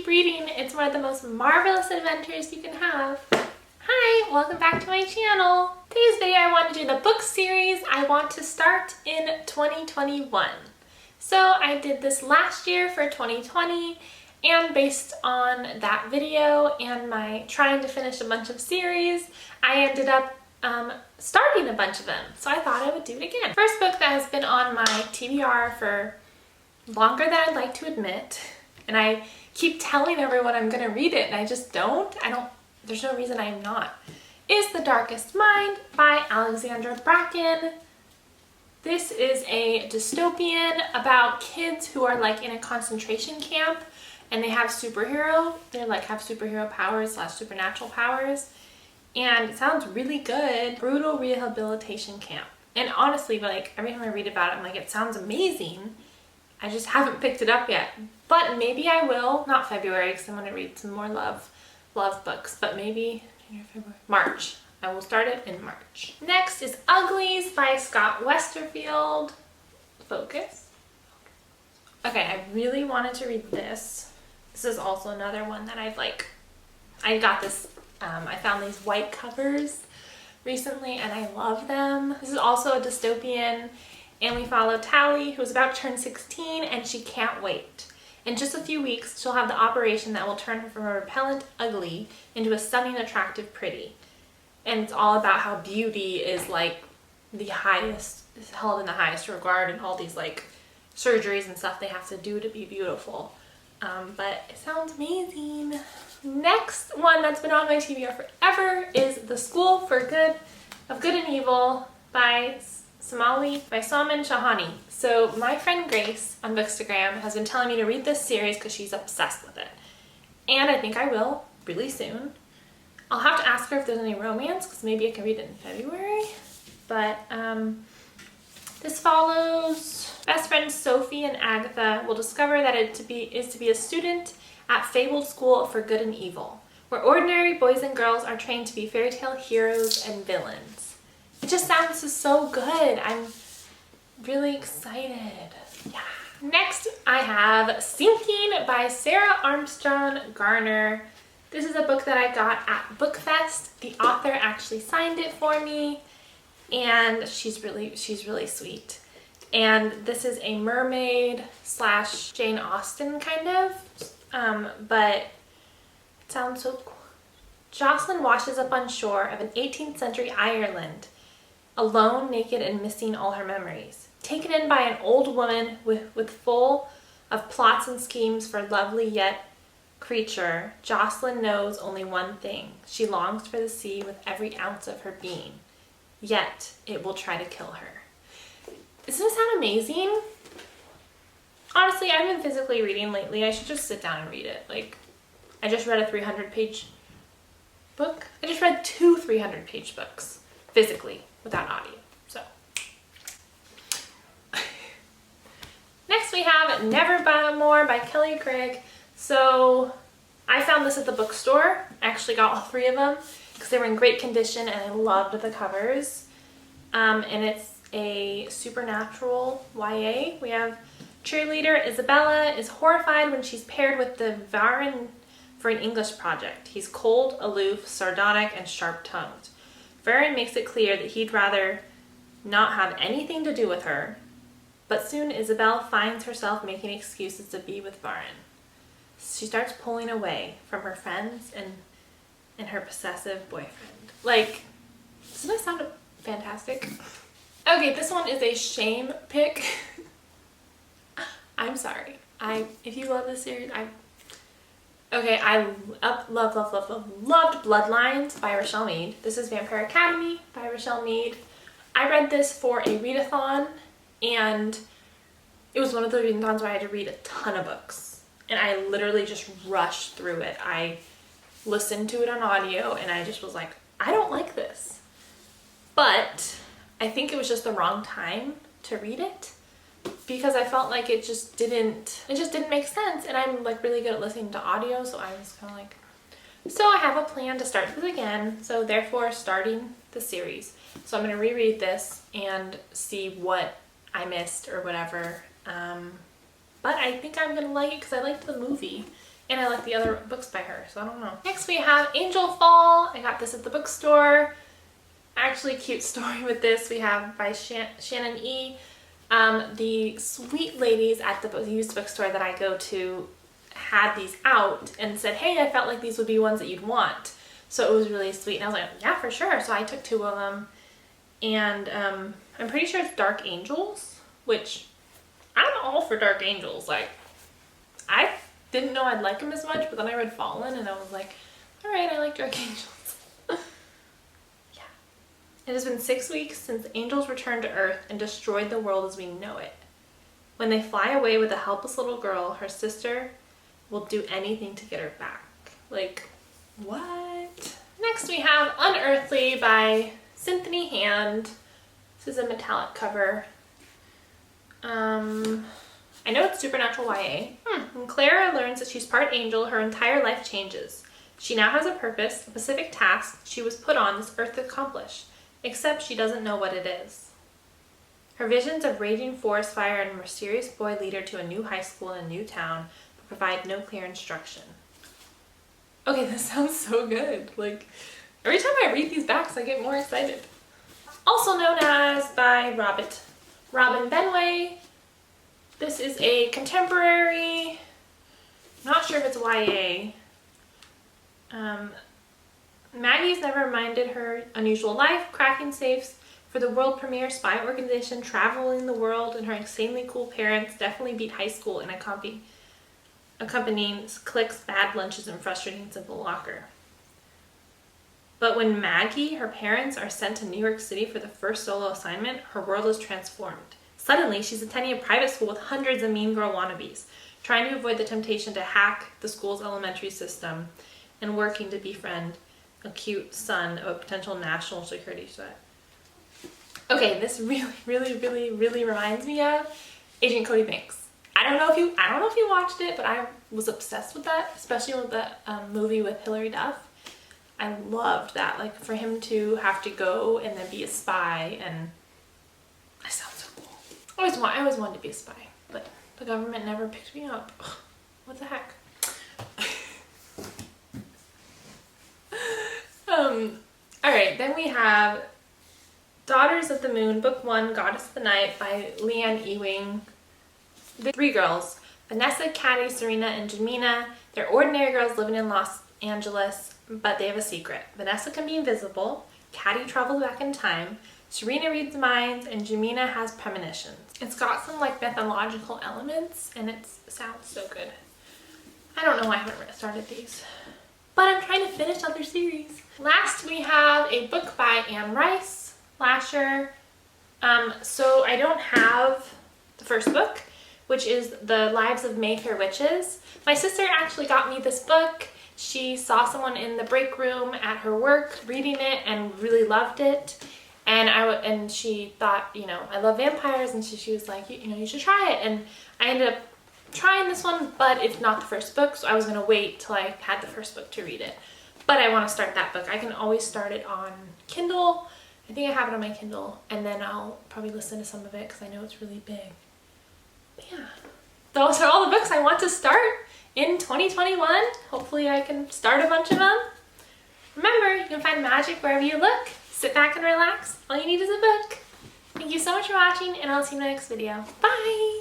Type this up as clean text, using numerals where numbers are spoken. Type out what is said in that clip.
keep reading. It's one of the most marvelous adventures you can have. Hi, welcome back to my channel. Today's video I want to do the book series I want to start in 2021. So I did this last year for 2020, and based on that video and my trying to finish a bunch of series, I ended up starting a bunch of them. So I thought I would do it again. First book that has been on my TBR for longer than I'd like to admit, and I keep telling everyone I'm gonna read it and I just don't. There's no reason I'm not, is The Darkest Mind by Alexandra Bracken. This is a dystopian about kids who are like in a concentration camp and they have superhero powers / supernatural powers. And it sounds really good. Brutal rehabilitation camp. And honestly, like every time I read about it, I'm like, it sounds amazing. I just haven't picked it up yet, but maybe I will. Not February, because I'm going to read some more love books, but maybe January, February, March. I will start it in March. Next is Uglies by Scott Westerfeld. Focus. Okay, I really wanted to read this. This is also another one that I got this, I found these white covers recently and I love them. This is also a dystopian. And we follow Tally, who's about to turn 16, and she can't wait. In just a few weeks, she'll have the operation that will turn her from a repellent ugly into a stunning, attractive pretty. And it's all about how beauty is like is held in the highest regard, and all these like surgeries and stuff they have to do to be beautiful. But it sounds amazing. Next one that's been on my TBR forever is The School for Good of Good and Evil by Soman. So my friend Grace on Bookstagram has been telling me to read this series because she's obsessed with it. And I think I will really soon. I'll have to ask her if there's any romance because maybe I can read it in February. But this follows best friends Sophie and Agatha will discover that it is to be a student at Fable School for Good and Evil, where ordinary boys and girls are trained to be fairy tale heroes and villains. It just sounds so good. I'm really excited. Yeah. Next, I have Sinking by Sarah Armstrong-Garner. This is a book that I got at Bookfest. The author actually signed it for me, and she's really sweet. And this is a mermaid / Jane Austen kind of, but it sounds so cool. Jocelyn washes up on shore of an 18th century Ireland, alone, naked, and missing all her memories. Taken in by an old woman with full of plots and schemes for lovely yet creature, Jocelyn knows only one thing. She longs for the sea with every ounce of her being. Yet, it will try to kill her. Doesn't it sound amazing? Honestly, I've been physically reading lately. I should just sit down and read it. Like, I just read a 300-page book. I just read 2 300-page books physically without audio. So next we have Nevermore by Creagh. So I found this at the bookstore. I actually got all 3 of them because they were in great condition and I loved the covers. And it's a supernatural YA. We have cheerleader Isabella is horrified when she's paired with the Varan for an English project. He's cold, aloof, sardonic, and sharp-tongued. Varan makes it clear that he'd rather not have anything to do with her, but soon Isabel finds herself making excuses to be with Varan. She starts pulling away from her friends and her possessive boyfriend. Like, doesn't that sound fantastic? Okay, this one is a shame pick. I'm sorry. If you love this series, I loved Bloodlines by Richelle Mead. This is Vampire Academy by Richelle Mead. I read this for a readathon, and it was one of the readathons where I had to read a ton of books. And I literally just rushed through it. I listened to it on audio, and I just was like, I don't like this. But I think it was just the wrong time to read it, because I felt like it just didn't make sense, and I'm like really good at listening to audio, so I was kind of like, so I have a plan to start this again, so therefore starting the series. So I'm going to reread this and see what I missed or whatever, but I think I'm going to like it because I liked the movie, And I like the other books by her, so I don't know. Next we have Angelfall. I got this at the bookstore. Actually, cute story with this we have by Chainani. The sweet ladies at the used bookstore that I go to had these out and said, hey, I felt like these would be ones that you'd want. So it was really sweet. And I was like, yeah, for sure. So I took 2 of them. And I'm pretty sure it's Dark Angels, which I'm all for Dark Angels. Like, I didn't know I'd like them as much, but then I read Fallen and I was like, all right, I like Dark Angels. It has been 6 weeks since angels returned to Earth and destroyed the world as we know it. When they fly away with a helpless little girl, her sister will do anything to get her back. Like, what? Next we have Unearthly by Cynthia Hand. This is a metallic cover. I know it's supernatural YA. When Clara learns that she's part angel, her entire life changes. She now has a purpose, a specific task she was put on this earth to accomplish. Except she doesn't know what it is. Her visions of raging forest fire and a mysterious boy lead her to a new high school in a new town, but provide no clear instruction. Okay, this sounds so good. Like, every time I read these backs, I get more excited. Also known as by Robin Benway. This is a contemporary, not sure if it's YA. Maggie's never minded her unusual life, cracking safes for the world premiere spy organization, traveling the world, and her insanely cool parents definitely beat high school in accompanying cliques, bad lunches, and frustrating simple locker. But when Maggie, her parents, are sent to New York City for the first solo assignment, her world is transformed. Suddenly, she's attending a private school with hundreds of mean girl wannabes, trying to avoid the temptation to hack the school's elementary system and working to befriend a cute son of a potential national security threat. Okay, this really reminds me of Agent Cody Banks. I don't know if you watched it, but I was obsessed with that, especially with the movie with Hilary Duff. I loved that, like for him to have to go and then be a spy, and that sounds so cool. I always wanted to be a spy, but the government never picked me up. Ugh, what the heck? Alright, then we have Daughters of the Moon, Book 1, Goddess of the Night by Lynne Ewing. The 3 girls, Vanessa, Caddy, Serena, and Jemina. They're ordinary girls living in Los Angeles, but they have a secret. Vanessa can be invisible, Caddy travels back in time, Serena reads minds, and Jemina has premonitions. It's got some like mythological elements, and it sounds so good. I don't know why I haven't started these, but I'm trying to finish other series. Last we have a book by Anne Rice, Lasher. So I don't have the first book, which is The Lives of Mayfair Witches. My sister actually got me this book. She saw someone in the break room at her work reading it and really loved it. And she thought, you know, I love vampires, and she was like, you know, you should try it. And I ended up trying this one, but it's not the first book, so I was gonna wait till I had the first book to read it. But I want to start that book. I can always start it on Kindle. I think I have it on my Kindle, and then I'll probably listen to some of it because I know it's really big. But yeah, those are all the books I want to start in 2021. Hopefully I can start a bunch of them. Remember, you can find magic wherever you look. Sit back and relax. All you need is a book. Thank you so much for watching, and I'll see you in the next video. Bye!